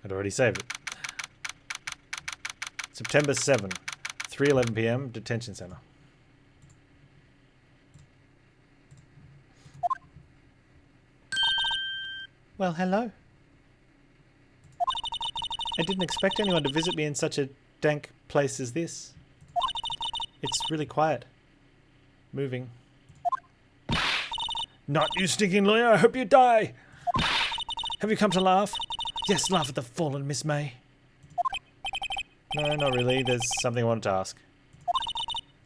I'd already saved it. September 7, 3:11 p.m. Detention Center. Well, hello. I didn't expect anyone to visit me in such a dank place as this. It's really quiet. Moving. Not you, stinking lawyer! I hope you die! Have you come to laugh? Yes, laugh at the fallen Miss May. No, not really. There's something I wanted to ask.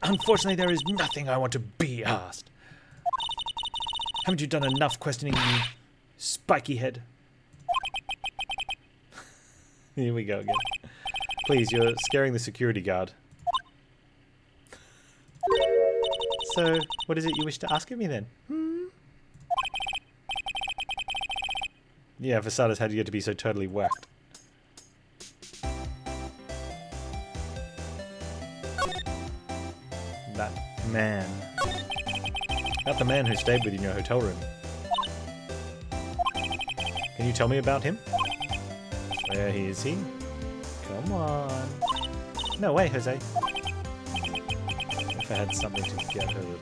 Unfortunately, there is nothing I want to be asked. Haven't you done enough questioning, you spiky head? Here we go again. Please, you're scaring the security guard. So, what is it you wish to ask of me then? Yeah, for starters, how do you get to be so totally whacked? That man. Not the man who stayed with you in your hotel room. Can you tell me about him? Where is he? Come on. No way, Jose. If I had something to get her to talk.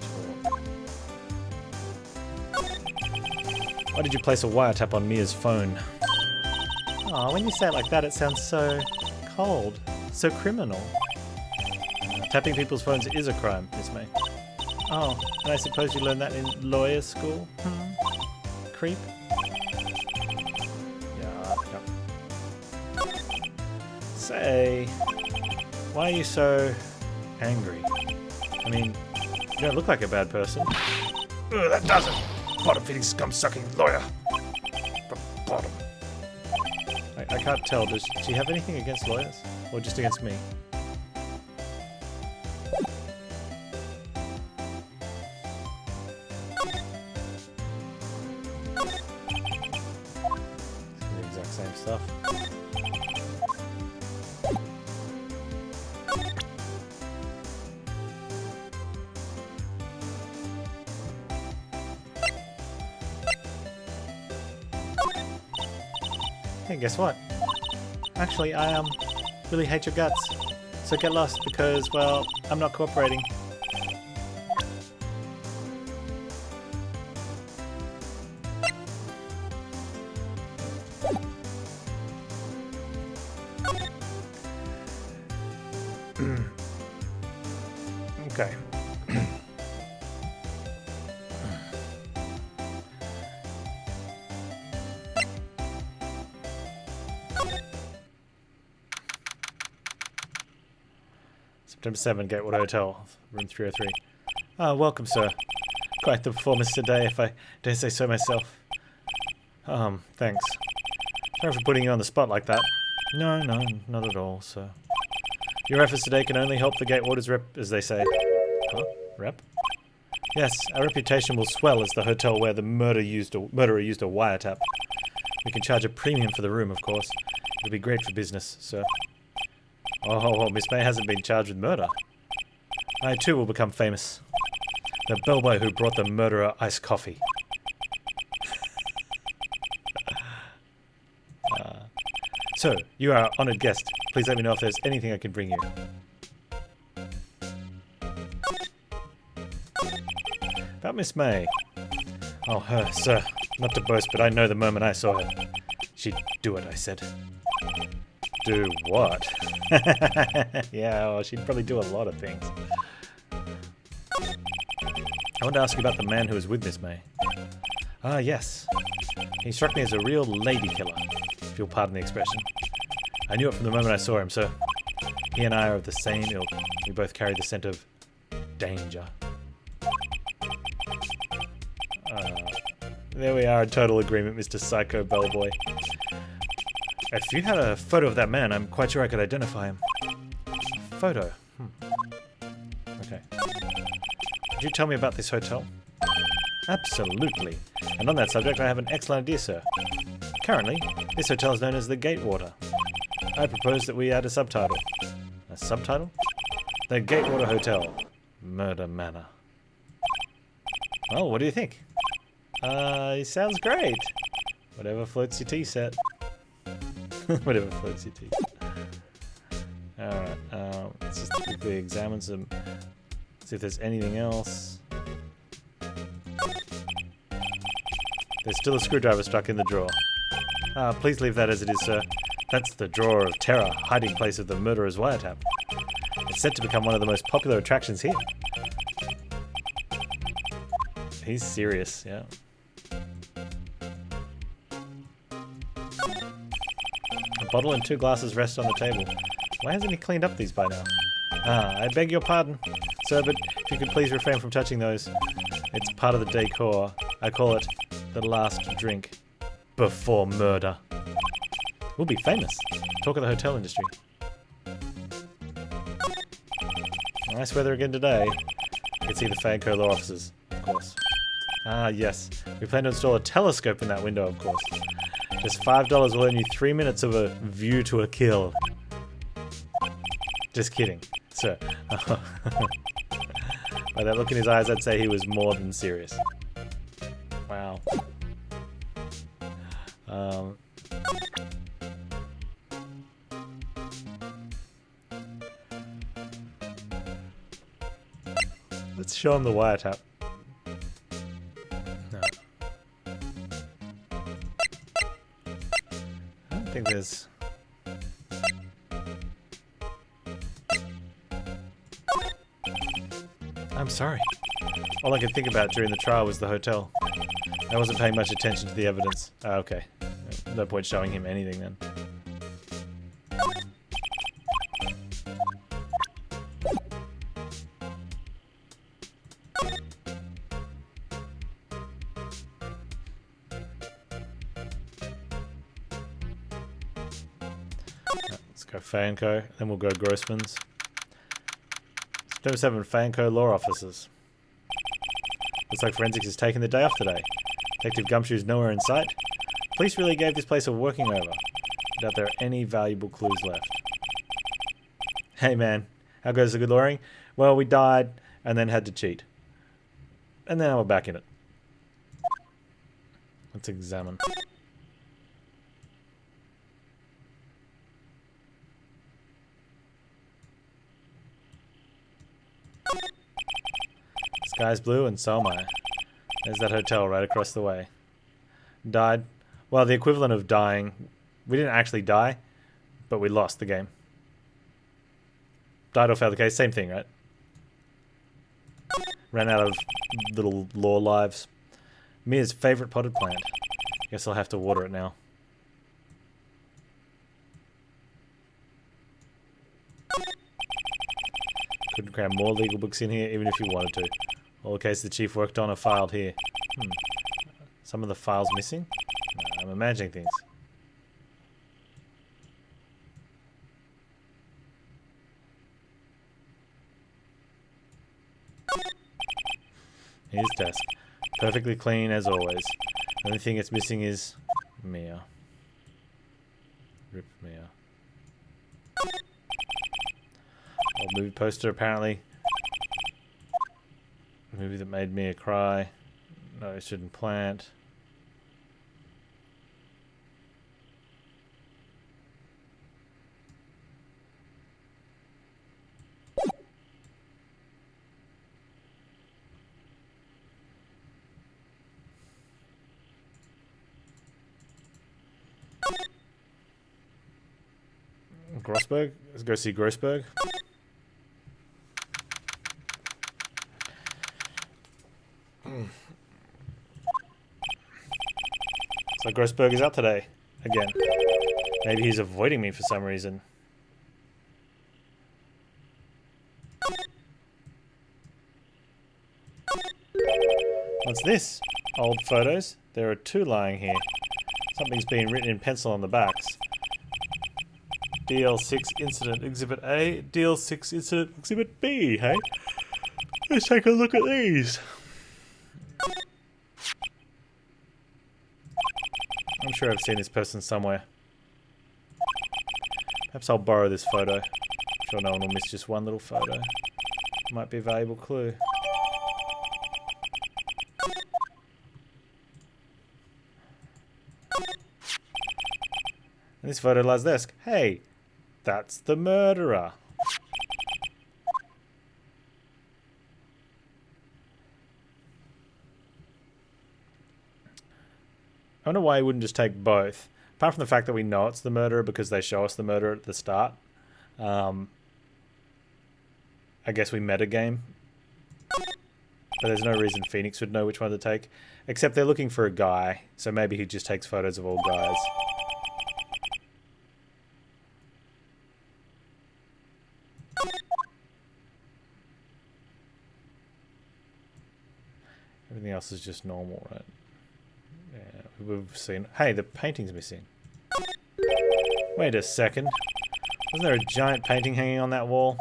Why did you place a wiretap on Mia's phone? Aw, when you say it like that, it sounds so cold. So criminal. Tapping people's phones is a crime, Miss May. Oh, and I suppose you learned that in lawyer school? Creep? Say, why are you so angry? I mean, you don't look like a bad person. Ugh, that doesn't! Bottom feeding scum sucking lawyer! Bottom. I can't tell, does she have anything against lawyers? Or just against me? It's the exact same stuff. Hey, guess what? Actually, I really hate your guts. So get lost because, well, I'm not cooperating. Okay. September 7, Gatewater Hotel, room 303. Ah, welcome, sir. Quite the performance today, if I dare say so myself. Thanks. Sorry for putting you on the spot like that. No, not at all, sir. Your efforts today can only help the Gatewater's rep, as they say. Huh? Rep? Yes, our reputation will swell as the hotel where the murderer used a wiretap. We can charge a premium for the room, of course. It'll be great for business, sir. Oh, Miss May hasn't been charged with murder. I too will become famous. The bellboy who brought the murderer iced coffee. So, you are our honoured guest. Please let me know if there's anything I can bring you. About Miss May. Oh, her, sir. Not to boast, but I know the moment I saw her. She'd do it, I said. Do what? Yeah, well, she'd probably do a lot of things. I want to ask you about the man who was with Miss May. Ah, yes. He struck me as a real lady killer, if you'll pardon the expression. I knew it from the moment I saw him, sir. He and I are of the same ilk. We both carry the scent of danger. There we are, in total agreement, Mr. Psycho Bellboy. If you had a photo of that man, I'm quite sure I could identify him. Photo? Okay. Could you tell me about this hotel? Absolutely. And on that subject, I have an excellent idea, sir. Currently, this hotel is known as the Gatewater. I propose that we add a subtitle. A subtitle? The Gatewater Hotel. Murder Manor. Well, what do you think? It sounds great. Whatever floats your tea set. Whatever floats your teeth. Alright, let's just quickly examine some, see if there's anything else. There's still a screwdriver stuck in the drawer. Please leave that as it is, sir. That's the drawer of terror, hiding place of the murderer's wiretap. It's set to become one of the most popular attractions here. He's serious, yeah. A bottle and 2 glasses rest on the table. Why hasn't he cleaned up these by now? I beg your pardon, sir, but if you could please refrain from touching those. It's part of the decor. I call it the last drink before murder. We'll be famous. Talk of the hotel industry. Nice weather again today. You can see the Fanco law offices, of course. Yes. We plan to install a telescope in that window, of course. Just $5 will earn you 3 minutes of a view to a kill. Just kidding, sir. By that look in his eyes, I'd say he was more than serious. Wow. Let's show him the wiretap. No. I don't think there's... I'm sorry. All I could think about during the trial was the hotel. I wasn't paying much attention to the evidence. Okay. No point showing him anything then. Let's go Fanco, then we'll go Grossman's. September 7, Fanco law offices. Looks like forensics is taking the day off today. Detective Gumshoe's nowhere in sight. Police really gave this place a working over. Doubt there are any valuable clues left. Hey man, how goes the good lawyering? Well, we died and then had to cheat. And then we're back in it. Let's examine. Sky's blue and so am I. There's that hotel right across the way. Died. Well, the equivalent of dying. We didn't actually die, but we lost the game. Died or failed the case, same thing, right? Ran out of little law lives. Mia's favorite potted plant. Guess I'll have to water it now. Couldn't cram more legal books in here, even if you wanted to. All the cases the chief worked on are filed here. Some of the files missing? No, I'm imagining things. Here's desk. Perfectly clean as always. The only thing it's missing is Mia. Rip Mia. Old movie poster apparently. Movie that made Mia cry. No, it shouldn't plant. Grossberg? Let's go see Grossberg. So Grossberg is out today. Again. Maybe he's avoiding me for some reason. What's this? Old photos? There are 2 lying here. Something's been written in pencil on the backs. DL6 Incident Exhibit A, DL6 Incident Exhibit B, hey? Let's take a look at these. I'm sure I've seen this person somewhere. Perhaps I'll borrow this photo. I'm sure no one will miss just one little photo. Might be a valuable clue. And this photo lies desk. Hey, that's the murderer. I wonder why he wouldn't just take both. Apart from the fact that we know it's the murderer because they show us the murderer at the start. I guess we metagame. But there's no reason Phoenix would know which one to take. Except they're looking for a guy. So maybe he just takes photos of all guys. Everything else is just normal, right? Yeah, we've seen... Hey, the painting's missing. Wait a second. Wasn't there a giant painting hanging on that wall?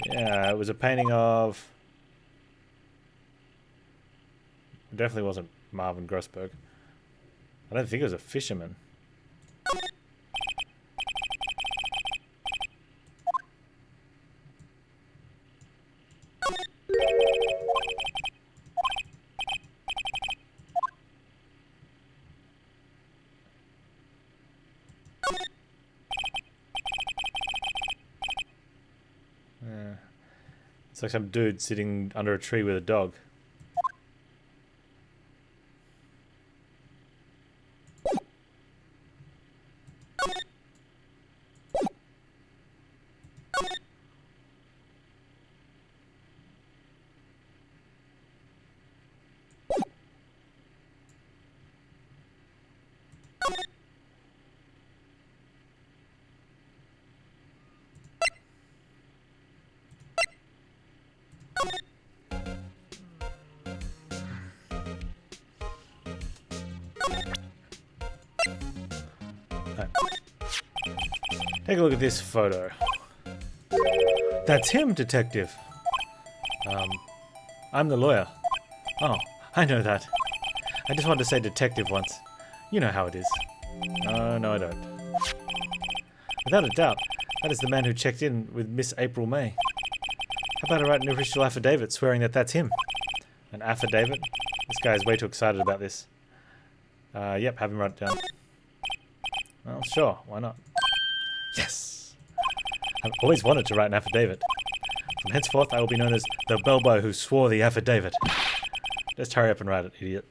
Yeah, it was a painting of... It definitely wasn't Marvin Grossberg. I don't think it was a fisherman. Yeah. It's like some dude sitting under a tree with a dog. Take a look at this photo. That's him, detective. I'm the lawyer. Oh, I know that. I just wanted to say detective once. You know how it is. No, I don't. Without a doubt, that is the man who checked in with Miss April May. How about I write an official affidavit swearing that that's him? An affidavit? This guy is way too excited about this. Yep, have him write it down. Well, sure, why not? Yes! I've always wanted to write an affidavit. From henceforth, I will be known as the bellboy who swore the affidavit. Just hurry up and write it, idiot.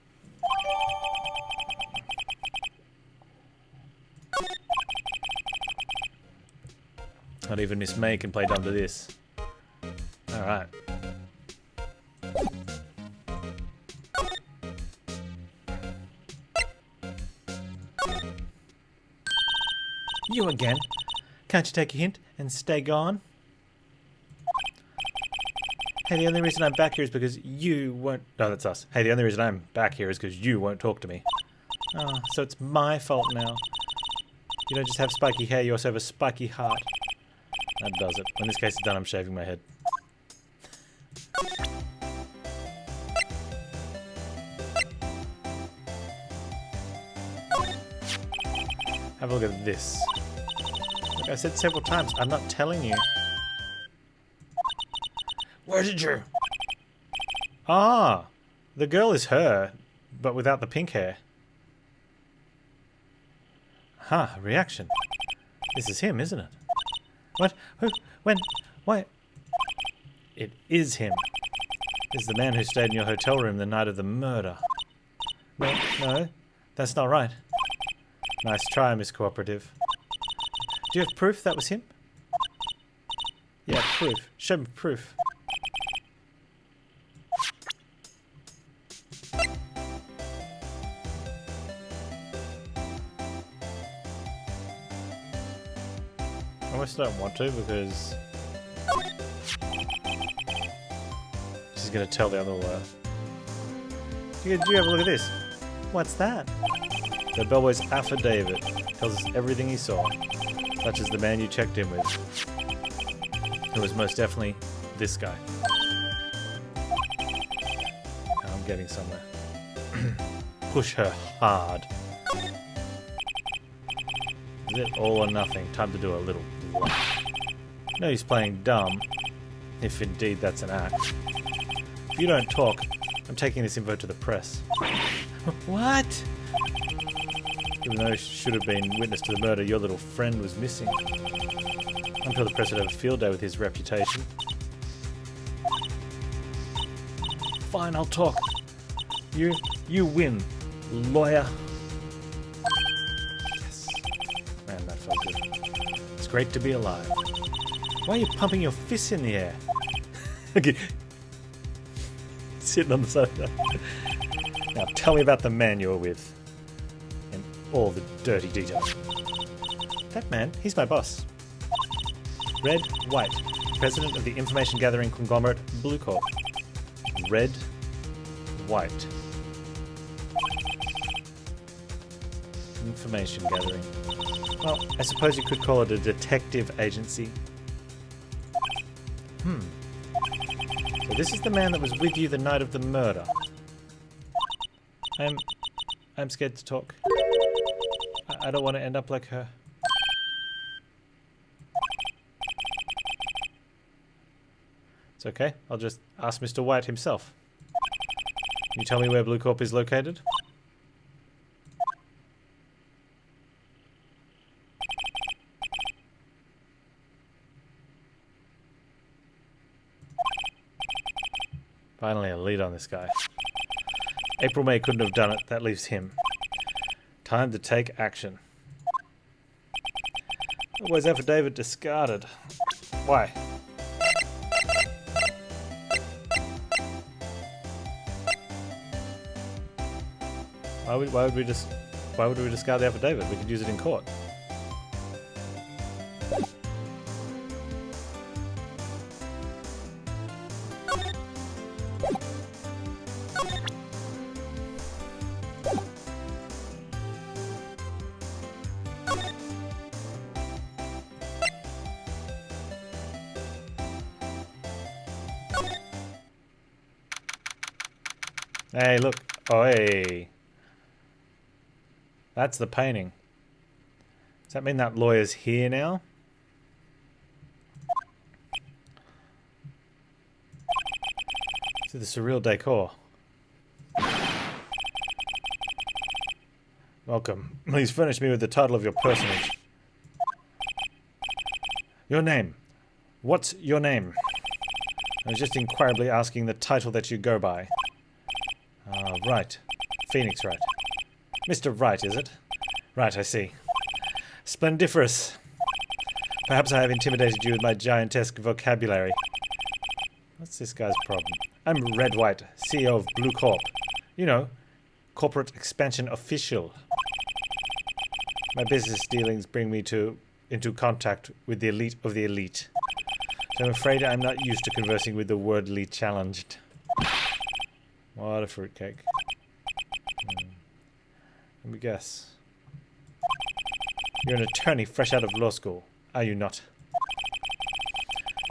Not even Miss May can play dumb to this. Alright. You again? Can't you take a hint and stay gone? Hey, the only reason I'm back here is because you won't... No, that's us. Hey, the only reason I'm back here is because you won't talk to me. Oh, so it's my fault now. You don't just have spiky hair, you also have a spiky heart. That does it. When this case is done, I'm shaving my head. Have a look at this. Like I said several times, I'm not telling you. Where did you? Ah! The girl is her, but without the pink hair. Huh, reaction. This is him, isn't it? What? Who? When? Why? It is him. This is the man who stayed in your hotel room the night of the murder. No, that's not right. Nice try, Miss Cooperative. Do you have proof that was him? Yeah, proof. Show me proof. I almost don't want to because she's going to tell the other lawyer. Do you have a look at this? What's that? The bellboy's affidavit tells us everything he saw, such as the man you checked in with, who was most definitely this guy. Now I'm getting somewhere. Push her hard. Is it all or nothing? Time to do a little bluff. No use playing dumb, if indeed that's an act. If you don't talk, I'm taking this info to the press. What? Even though she should have been witness to the murder, your little friend was missing. I'm sure the press would have a field day with his reputation. Fine, I'll talk. You win, lawyer. Yes. Man, that felt good. It's great to be alive. Why are you pumping your fists in the air? Okay. Sitting on the sofa. Now tell me about the man you were with. And all the dirty details. That man, he's my boss. Red White, president of the information gathering conglomerate Blue Corp. Red White. Information gathering. Well, I suppose you could call it a detective agency. So this is the man that was with you the night of the murder. I'm scared to talk. I don't want to end up like her. It's okay. I'll just ask Mr. White himself. Can you tell me where Blue Corp is located? Finally, a lead on this guy. April May couldn't have done it. That leaves him. Time to take action. Where's affidavit discarded? Why? Why would we discard the affidavit? We could use it in court. Hey, look. Oh, hey. That's the painting. Does that mean that lawyer's here now? See the surreal decor. Welcome. Please furnish me with the title of your personage. Your name. What's your name? I was just inquirably asking the title that you go by. Right. Phoenix Wright. Mr. Wright, is it? Right, I see. Splendiferous. Perhaps I have intimidated you with my giantesque vocabulary. What's this guy's problem? I'm Red White, CEO of Blue Corp. You know, corporate expansion official. My business dealings bring me into contact with the elite of the elite. So I'm afraid I'm not used to conversing with the wordly challenged. What a fruitcake. Let me guess. You're an attorney fresh out of law school, are you not?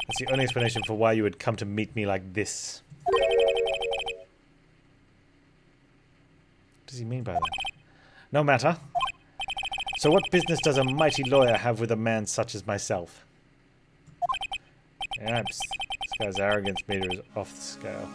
That's the only explanation for why you would come to meet me like this. What does he mean by that? No matter. So what business does a mighty lawyer have with a man such as myself? Yeah, this guy's arrogance meter is off the scale.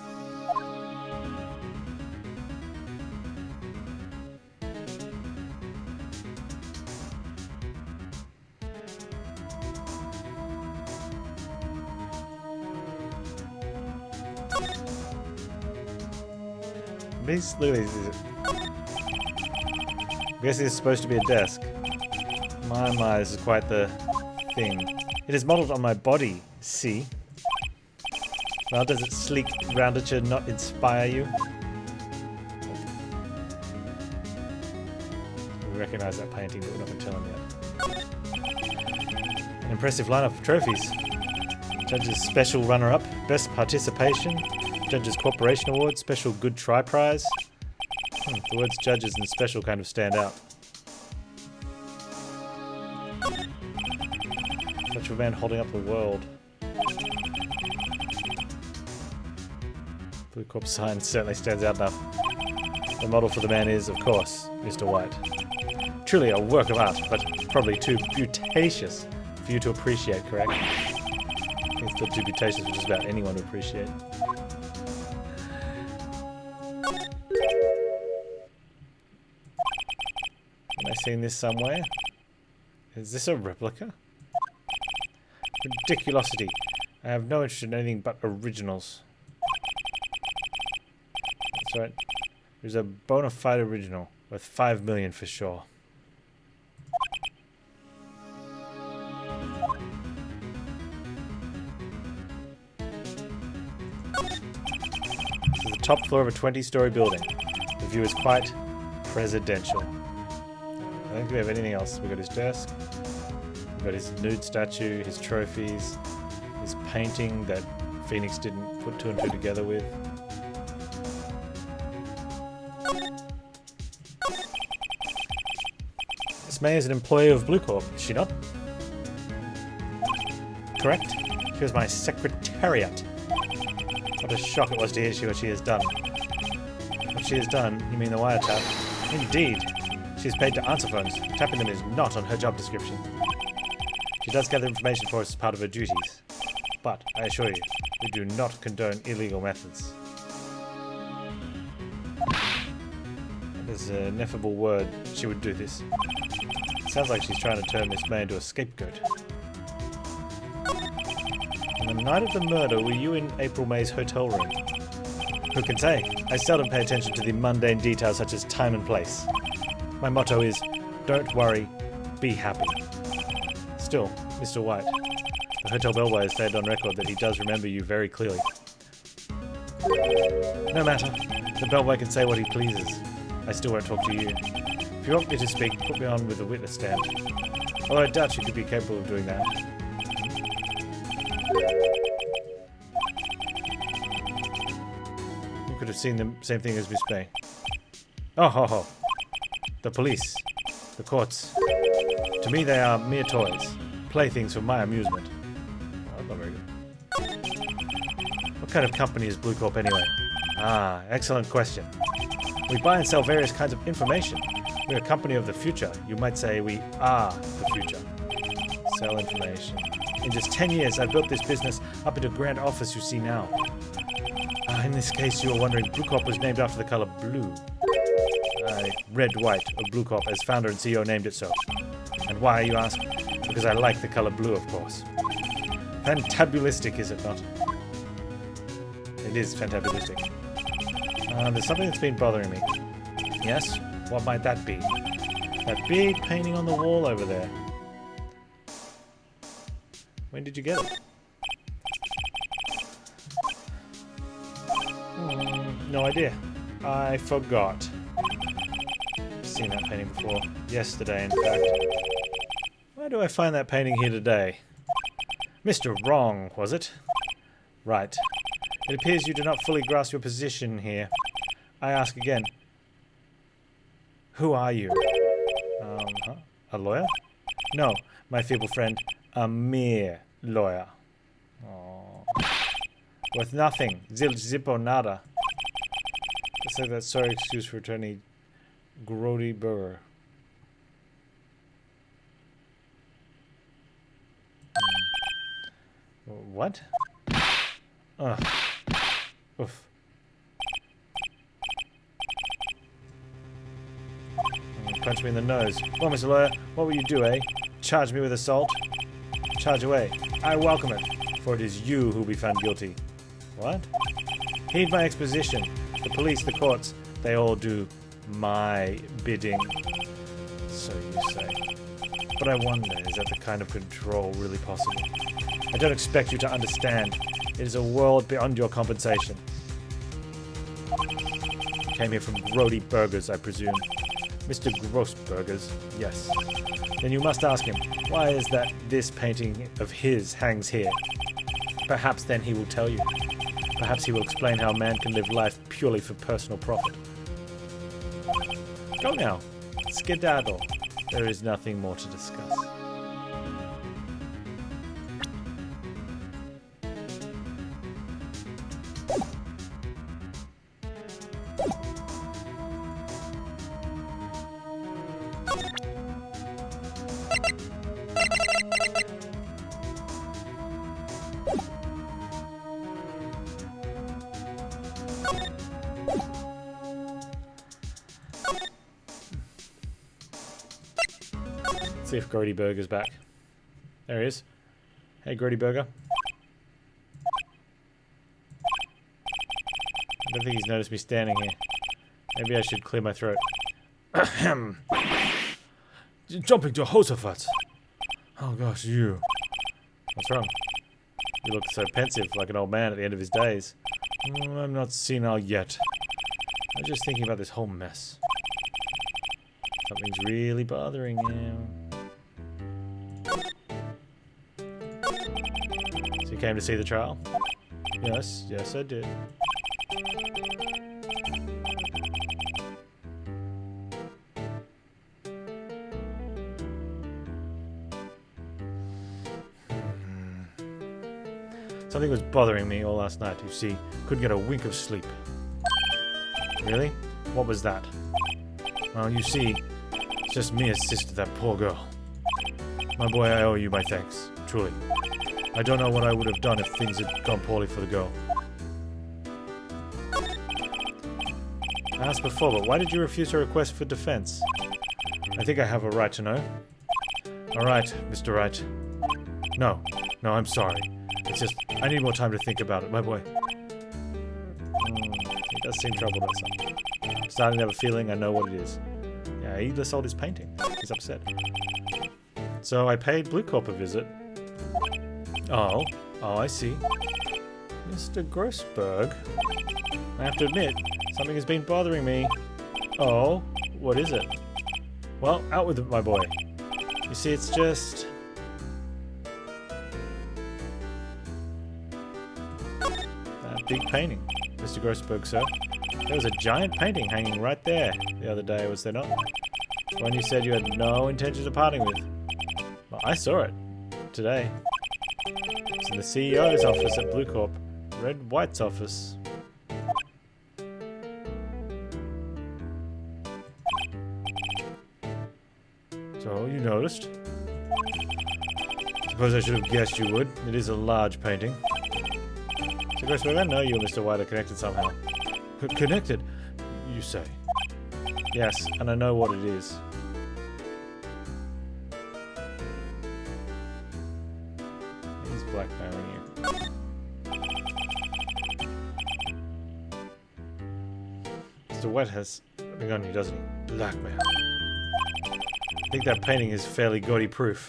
Look at these. I guess it's supposed to be a desk. My, this is quite the thing. It is modelled on my body, see? Well, does its sleek roundature not inspire you? We recognise that painting, but we're not going to tell him yet. An impressive lineup of trophies. Judge's Special Runner-Up, Best Participation, Judge's Corporation Award, Special Good Try Prize. The words judges and special kind of stand out. Such a man holding up the world. Blue Corp sign certainly stands out enough. The model for the man is, of course, Mr. White. Truly a work of art, but probably too beautatious for you to appreciate, correct? I think it's still too beautatious for just about anyone to appreciate. seen this somewhere. Is this a replica? Ridiculosity. I have no interest in anything but originals. That's right. There's a bona fide original worth 5 million for sure. This is the top floor of a 20-story building. The view is quite presidential. I don't think we have anything else. We've got his desk. We've got his nude statue, his trophies, his painting that Phoenix didn't put 2 and 2 together with. Miss May is an employee of Blue Corp, is she not? Correct. She was my secretariat. What a shock it was to hear what she has done. What she has done? You mean the wiretap? Indeed. She is paid to answer phones. Tapping them is not on her job description. She does gather information for us as part of her duties. But, I assure you, we do not condone illegal methods. That is an ineffable word. She would do this. It sounds like she's trying to turn Miss May into a scapegoat. On the night of the murder, were you in April May's hotel room? Who can say? I seldom pay attention to the mundane details such as time and place. My motto is, don't worry, be happy. Still, Mr. White, the hotel bellboy stated on record that he does remember you very clearly. No matter. The bellboy can say what he pleases. I still won't talk to you. If you want me to speak, put me on with the witness stand. Although I doubt you could be capable of doing that. You could have seen the same thing as Miss May. Oh ho ho. The police. The courts. To me they are mere toys. Playthings for my amusement. Oh, that's not very good. What kind of company is Blue Corp anyway? Ah, excellent question. We buy and sell various kinds of information. We're a company of the future. You might say we are the future. Sell information. In just 10 years, I've built this business up into a grand office you see now. In this case, you are wondering, Blue Corp was named after the color blue. Red White of Blue Corp, as founder and CEO named it so. And why, you ask? Because I like the color blue, of course. Fantabulistic, is it not? It is fantabulistic. There's something that's been bothering me. Yes? What might that be? That big painting on the wall over there. When did you get it? No idea. I forgot. I've seen that painting before. Yesterday, in fact. Why do I find that painting here today? Mr. Wrong, was it? Right. It appears you do not fully grasp your position here. I ask again. Who are you? A lawyer? No, my feeble friend. A mere lawyer. Aww. Worth nothing. Zilch zippo nada. It's like that sorry excuse for attorney Grody Burger. What? Ugh. Oof. Punch me in the nose. Well, Mr. Lawyer, what will you do, eh? Charge me with assault? Charge away. I welcome it, for it is you who will be found guilty. What? Heed my exposition. The police, the courts, they all do my bidding. So you say. But I wonder, is that the kind of control really possible? I don't expect you to understand. It is a world beyond your compensation. Came here from Grody Burgers, I presume. Mr. Grossburgers, yes. Then you must ask him, why is that this painting of his hangs here? Perhaps then he will tell you. Perhaps he will explain how a man can live life purely for personal profit. Go now. Skedaddle. There is nothing more to discuss. Let's see if Grody Burger's back. There he is. Hey, Grody Burger. I don't think he's noticed me standing here. Maybe I should clear my throat. Jumping Jehoshaphat! Oh gosh, you. What's wrong? You look so pensive, like an old man at the end of his days. I'm not senile yet. I was just thinking about this whole mess. Something's really bothering you. So you came to see the trial? Yes, yes I did. Something was bothering me all last night, you see. Couldn't get a wink of sleep. Really? What was that? Well, you see, it's just Mia's sister, that poor girl. My boy, I owe you my thanks. Truly. I don't know what I would have done if things had gone poorly for the girl. I asked before, but why did you refuse her request for defense? I think I have a right to know. Alright, Mr. Wright. No, I'm sorry. It's just, I need more time to think about it, my boy. He does seem troubled at something. I'm starting to have a feeling I know what it is. Yeah, he just sold his painting. He's upset. So I paid Blue Corp a visit. Oh, I see. Mr. Grossberg. I have to admit, something has been bothering me. Oh, what is it? Well, out with it, my boy. You see, it's just... that big painting, Mr. Grossberg, sir. There was a giant painting hanging right there the other day, was there not? One you said you had no intention of parting with. Well, I saw it. Today. It's in the CEO's office at Blue Corp. Red White's office. So, you noticed? Suppose I should have guessed you would. It is a large painting. So, Grossberg, I know you and Mr. White are connected somehow. Connected? You say? Yes, and I know what it is. He's blackmailing you. Mr. White has something on you, doesn't he? Blackmail. I think that painting is fairly gaudy proof.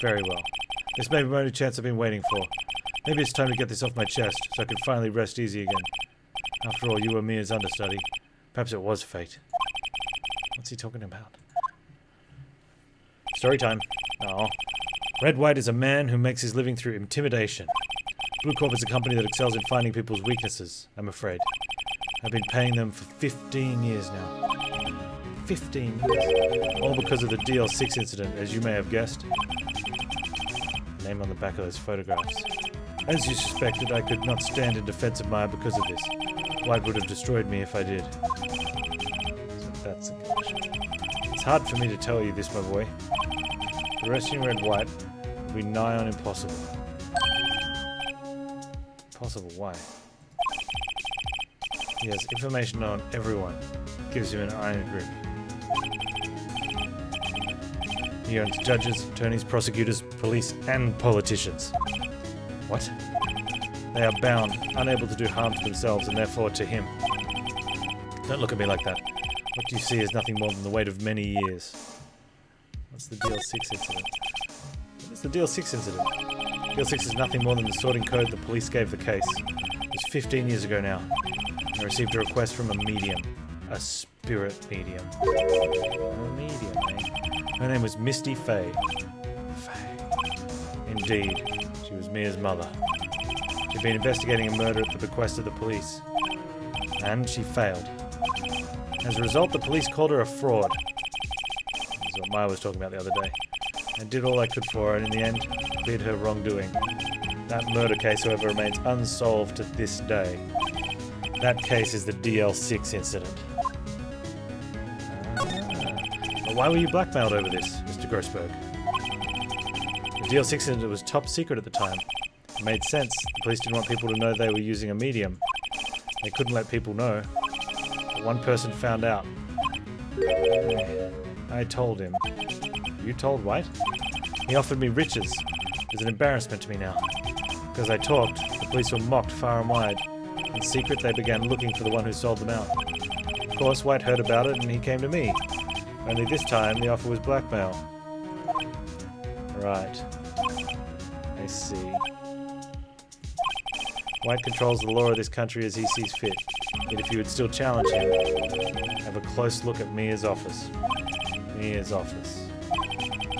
Very well. This may be my only chance I've been waiting for. Maybe it's time to get this off my chest, so I can finally rest easy again. After all, you were Mia's understudy. Perhaps it was fate. What's he talking about? Story time. Oh. Red White is a man who makes his living through intimidation. Blue Corp is a company that excels in finding people's weaknesses, I'm afraid. I've been paying them for 15 years now. 15 years. All because of the DL6 incident, as you may have guessed. Name on the back of those photographs. As you suspected, I could not stand in defense of Maya because of this. White would have destroyed me if I did. So that's a condition. It's hard for me to tell you this, my boy. Arresting Red White will be nigh on impossible. Impossible? Why? He has information on everyone. Gives him an iron grip. He owns judges, attorneys, prosecutors, police, and politicians. What? They are bound, unable to do harm to themselves, and therefore to him. Don't look at me like that. What you see is nothing more than the weight of many years. What's the DL6 incident? What is the DL6 incident? DL6 is nothing more than the sorting code the police gave the case. It was 15 years ago now. I received a request from a medium. A spirit medium. A medium, eh? Her name was Misty Fay. Fay. Indeed. She was Mia's mother. She'd been investigating a murder at the bequest of the police. And she failed. As a result, the police called her a fraud. That's what Maya was talking about the other day. I did all I could for her, and in the end, cleared her wrongdoing. That murder case, however, remains unsolved to this day. That case is the DL6 incident. But why were you blackmailed over this, Mr. Grossberg? The DL6 incident was top secret at the time. It made sense. The police didn't want people to know they were using a medium. They couldn't let people know. But one person found out. I told him. You told White? He offered me riches. It's an embarrassment to me now. Because I talked, the police were mocked far and wide. In secret, they began looking for the one who sold them out. Of course, White heard about it and he came to me. Only this time, the offer was blackmail. Right. I see. White controls the law of this country as he sees fit. Yet if you would still challenge him, have a close look at Mia's office. Mia's office.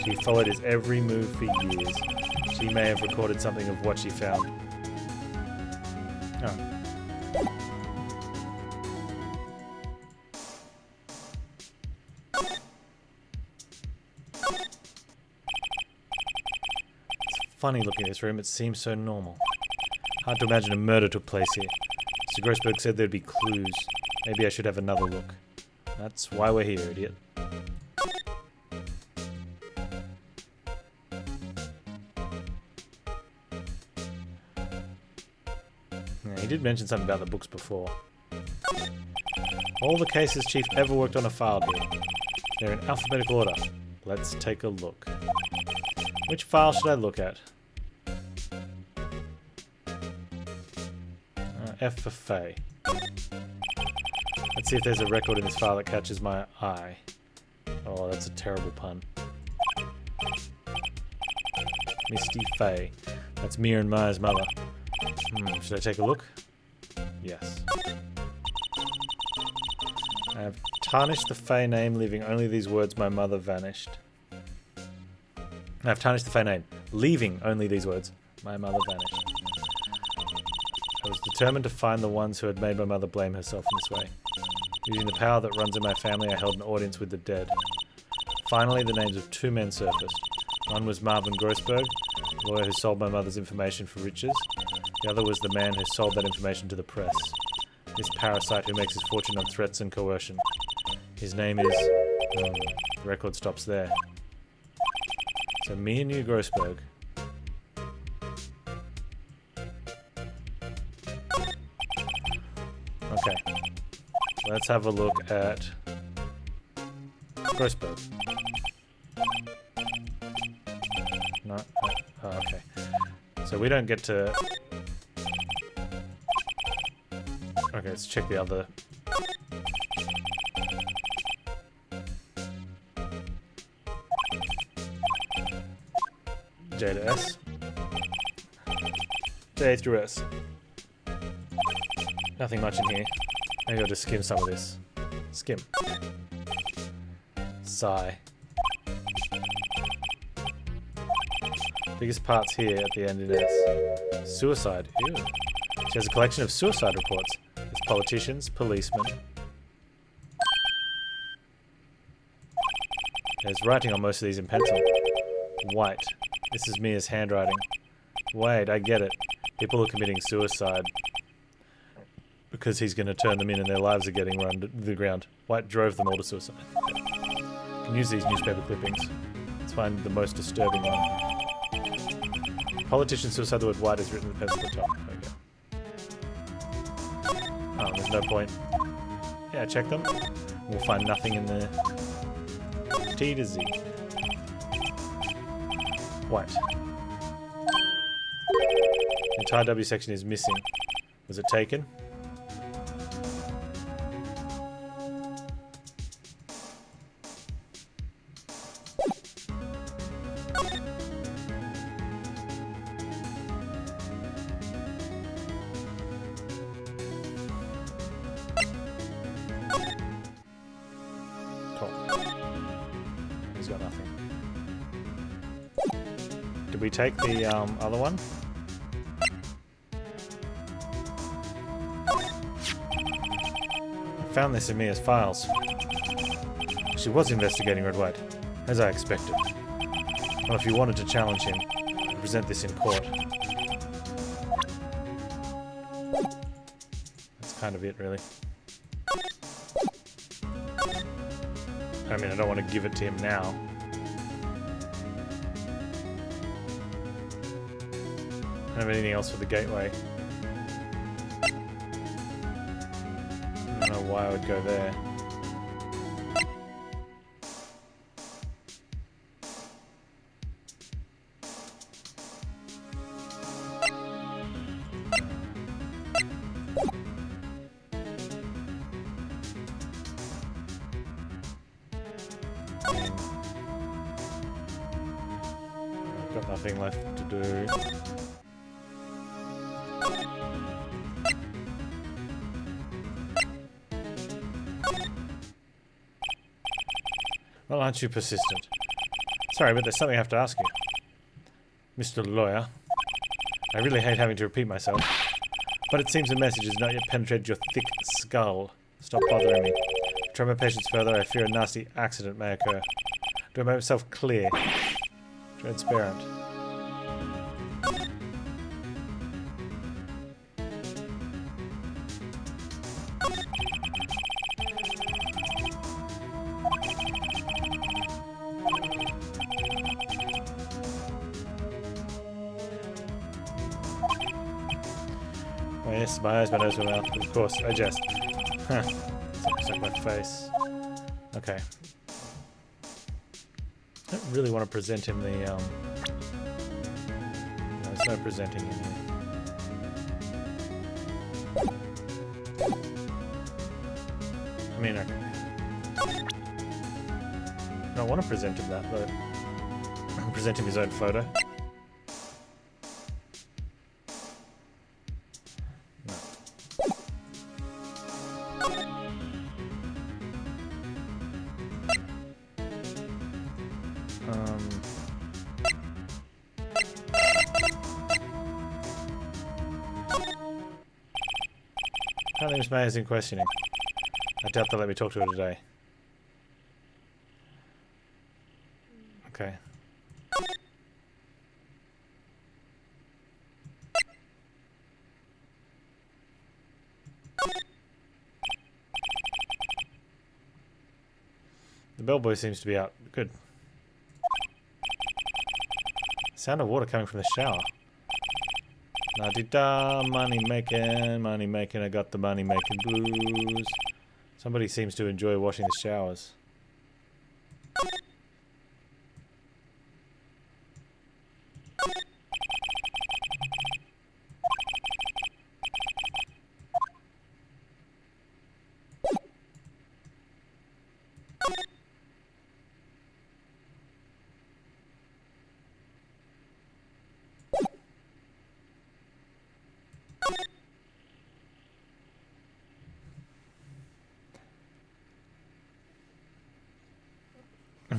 She followed his every move for years. She may have recorded something of what she found. Oh. It's funny looking at this room, it seems so normal. Hard to imagine a murder took place here. Mr. Grossberg said there'd be clues. Maybe I should have another look. That's why we're here, idiot. Yeah, he did mention something about the books before. All the cases Chief ever worked on are filed here. They're in alphabetical order. Let's take a look. Which file should I look at? F for Faye. Let's see if there's a record in this file that catches my eye. Oh, that's a terrible pun. Misty Faye. That's Mia and Maya's mother. Should I take a look? Yes. I have tarnished the Faye name, leaving only these words, my mother vanished. I have tarnished the Faye name, leaving only these words, my mother vanished. I was determined to find the ones who had made my mother blame herself in this way. Using the power that runs in my family, I held an audience with the dead. Finally, the names of two men surfaced. One was Marvin Grossberg, the lawyer who sold my mother's information for riches. The other was the man who sold that information to the press. This parasite who makes his fortune on threats and coercion. His name is... the record stops there. So Mia knew Grossberg. Okay. Let's have a look at Grossberg. No? Oh, okay. So we don't get to... Okay, let's check the other... J to S. J through S. Nothing much in here. Maybe I'll just skim some of this. Skim. Sigh. Biggest parts here at the end in S. Suicide. Ew. She has a collection of suicide reports. There's politicians, policemen. There's writing on most of these in pencil. White. This is Mia's handwriting. Wait, I get it. People are committing suicide because he's going to turn them in and their lives are getting run to the ground. White drove them all to suicide. You can use these newspaper clippings. Let's find the most disturbing one. Politician suicide, the word white is written with pencil at the top. Okay. Oh, there's no point. Yeah, check them. We'll find nothing in there. T to Z. White. The entire W section is missing. Was it taken? He's got nothing. Did we take the other one? I found this in Mia's files. She was investigating Red White, as I expected. Well, if you wanted to challenge him, present this in court. That's kind of it, really. I mean, I don't want to give it to him now. I don't have anything else for the gateway. I don't know why I would go there. I've got nothing left to do. Well, aren't you persistent? Sorry, but there's something I have to ask you. Mr. Lawyer, I really hate having to repeat myself, but it seems the message has not yet penetrated your thick skull. Stop bothering me. To try my patience further, I fear a nasty accident may occur. Do I make myself clear? Transparent. Oh yes, my eyes, my nose, my mouth. Of course, I jest. Huh. Looks like my face. Okay. I don't really want to present him the, No, there's no presenting him here. I mean, I don't want to present him that, but I can present him his own photo. Her name's May's in questioning. I doubt they'll let me talk to her today. Okay. The bellboy seems to be out. Good. Sound of water coming from the shower. La-di-da, money making, I got the money making blues. Somebody seems to enjoy washing the showers.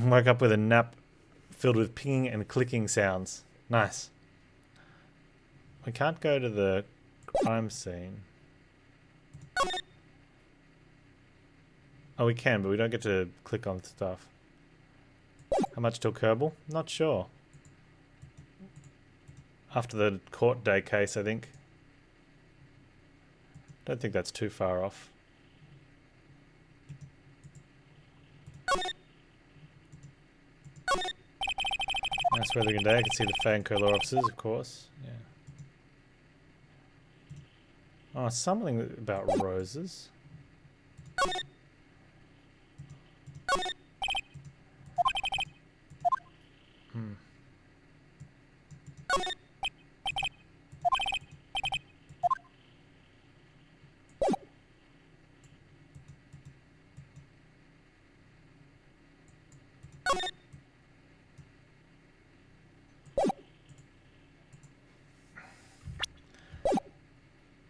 Woke up with a nap filled with pinging and clicking sounds. Nice. We can't go to the crime scene. Oh, we can, but we don't get to click on stuff. How much till Kerbal? Not sure. After the court day case, I think. Don't think that's too far off. Nice weather day. I can see the Fan Curler officers, of course. Yeah. Oh, something about roses.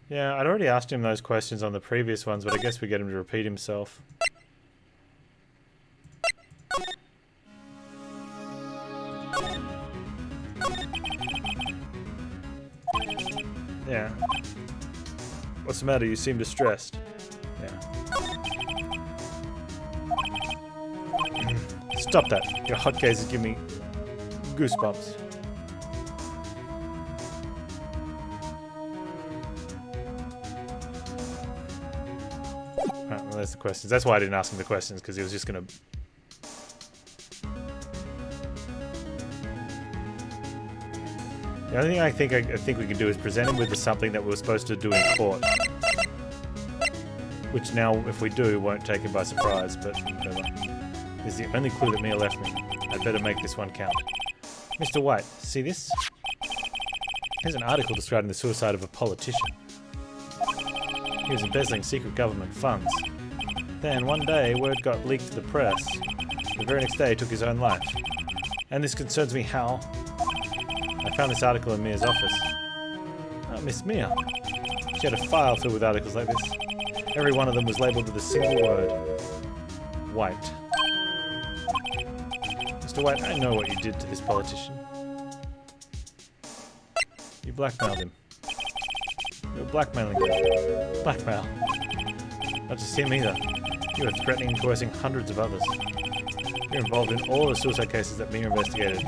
Yeah, I'd already asked him those questions on the previous ones, but I guess we get him to repeat himself. Yeah. What's the matter? You seem distressed. Yeah. Stop that. Your hot gaze is giving me goosebumps. Well, there's the questions. That's why I didn't ask him the questions, because he was just going to... The only thing I think we can do is present him with something that we were supposed to do in court. Which now, if we do, won't take him by surprise, but whatever. This is the only clue that Mia left me. I'd better make this one count. Mr. White, see this? Here's an article describing the suicide of a politician. He was embezzling secret government funds. Then, one day, word got leaked to the press The very next day he took his own life. And this concerns me how? I found this article in Mia's office. Oh, Miss Mia. She had a file filled with articles like this. Every one of them was labelled with a single word. White. Mr. White, I know what you did to this politician. You blackmailed him. You were blackmailing him. Blackmail. Not just him either. You were threatening and coercing hundreds of others. You're involved in all the suicide cases that Mia investigated.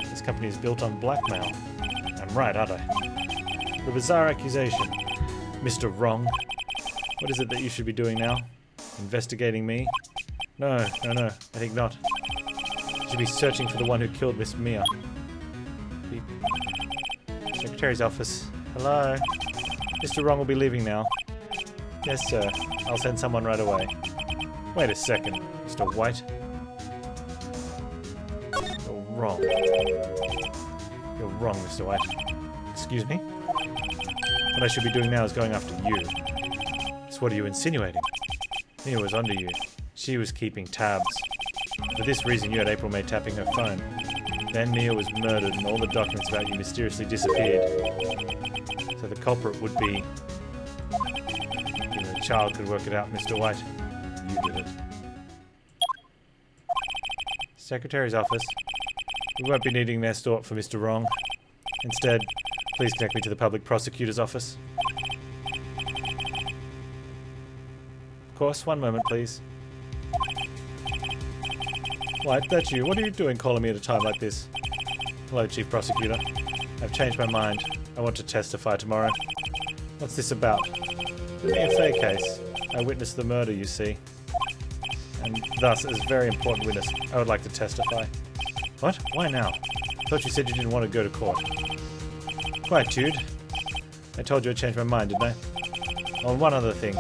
This company is built on blackmail. I'm right, aren't I? The bizarre accusation. Mr. Wrong. What is it that you should be doing now? Investigating me? No, I think not. You should be searching for the one who killed Miss Mia. Beep. Secretary's office. Hello? Mr. Wrong will be leaving now. Yes, sir. I'll send someone right away. Wait a second, Mr. White. You're wrong. You're wrong, Mr. White. Excuse me? What I should be doing now is going after you. So what are you insinuating? Mia was under you. She was keeping tabs. For this reason you had April May tapping her phone. Then Mia was murdered and all the documents about you mysteriously disappeared. So the culprit would be... Even a child could work it out, Mr. White. You did it. Secretary's office. We won't be needing their store for Mr. Wrong. Instead, please connect me to the public prosecutor's office. Of course, one moment, please. White, that's you. What are you doing calling me at a time like this? Hello, Chief Prosecutor. I've changed my mind. I want to testify tomorrow. What's this about? The Mia Fey case. I witnessed the murder, you see. And thus, as a very important witness, I would like to testify. What? Why now? I thought you said you didn't want to go to court. Quietude. I told you I changed my mind, didn't I? On one other thing.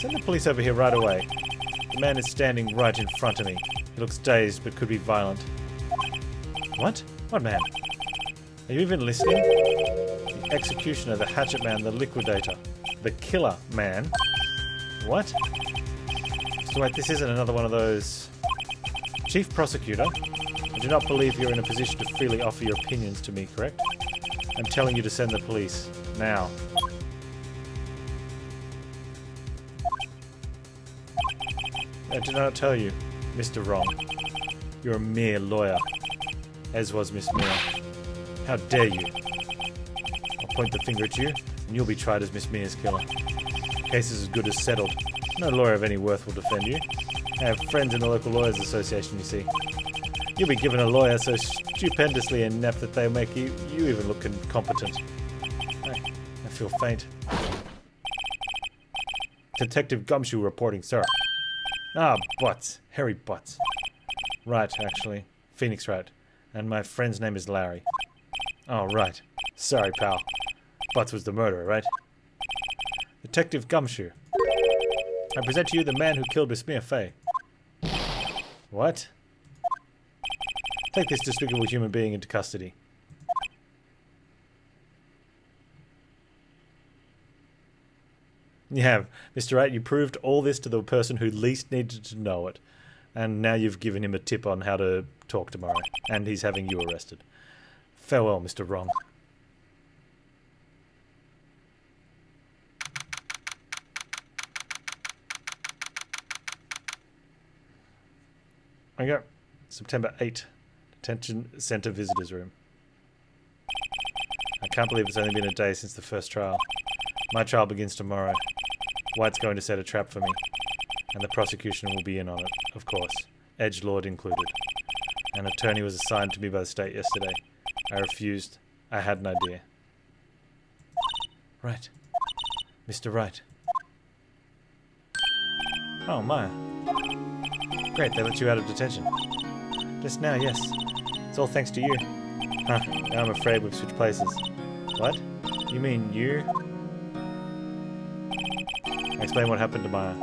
Send the police over here right away. The man is standing right in front of me. He looks dazed, but could be violent. What? What man? Are you even listening? The executioner, the hatchet man, the liquidator. The killer man. What? So wait, this isn't another one of those... Chief Prosecutor, I do not believe you're in a position to freely offer your opinions to me, correct? I'm telling you to send the police. Now. I did not tell you, Mr. Wrong. You're a mere lawyer, as was Miss Mia. How dare you? I'll point the finger at you, and you'll be tried as Miss Mia's killer. The case is as good as settled. No lawyer of any worth will defend you. I have friends in the local lawyers association, you see. You'll be given a lawyer so stupendously inept that they'll make you even look incompetent. I feel faint. Detective Gumshoe reporting, sir. Ah, Butts. Harry Butts. Right, actually. Phoenix Wright. And my friend's name is Larry. Oh, right. Sorry, pal. Butts was the murderer, right? Detective Gumshoe. I present to you the man who killed Miss Mia Fey. What? Take this despicable human being into custody. You have. Mr. Wright, you proved all this to the person who least needed to know it. And now you've given him a tip on how to talk tomorrow. And he's having you arrested. Farewell, Mr. Wrong. Okay. September 8. Detention Center Visitors Room. I can't believe it's only been a day since the first trial. My trial begins tomorrow. White's going to set a trap for me. And the prosecution will be in on it, of course. Edgelord included. An attorney was assigned to me by the state yesterday. I refused. I had an idea. Right. Mr. Wright. Oh, my. Great, they let you out of detention. Just now, yes. It's all thanks to you. Huh, now I'm afraid we've switched places. What? You mean you? Explain what happened to Maya.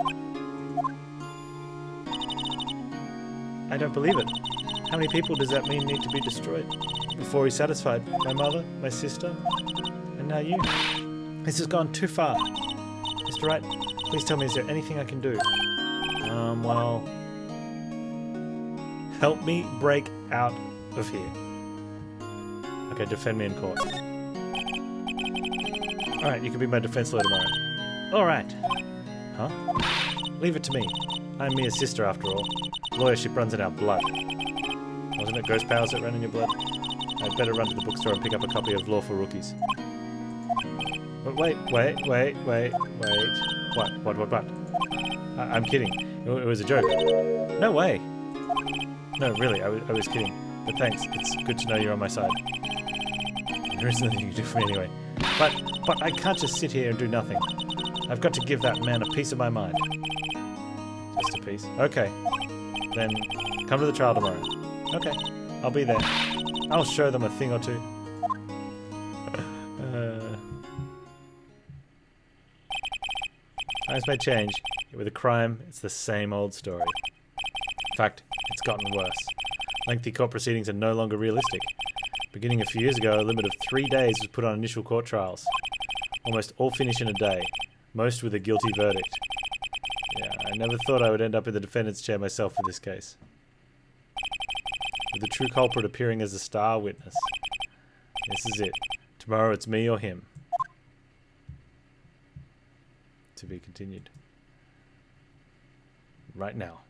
I don't believe it. How many people does that mean need to be destroyed? Before he's satisfied. My mother, my sister, and now you. This has gone too far. Mr. Wright, please tell me, is there anything I can do? Well... Help me break out of here. Okay, defend me in court. Alright, you can be my defense lawyer tomorrow. Alright. Huh? Leave it to me. I'm Mia's sister after all. Lawyership runs in our blood. Wasn't it ghost powers that ran in your blood? I'd better run to the bookstore and pick up a copy of Law for Rookies. But wait. What? I'm kidding. It was a joke. No way. No, really, I was kidding. But thanks, it's good to know you're on my side. There is nothing you can do for me anyway. But I can't just sit here and do nothing. I've got to give that man a piece of my mind. Just a piece? Okay. Then, come to the trial tomorrow. Okay, I'll be there. I'll show them a thing or two. Times may change. With a crime, it's the same old story. In fact, it's gotten worse. Lengthy court proceedings are no longer realistic. Beginning a few years ago, a limit of 3 days was put on initial court trials. Almost all finish in a day, most with a guilty verdict. Yeah, I never thought I would end up in the defendant's chair myself for this case. With the true culprit appearing as a star witness. This is it. Tomorrow it's me or him. To be continued. Right now.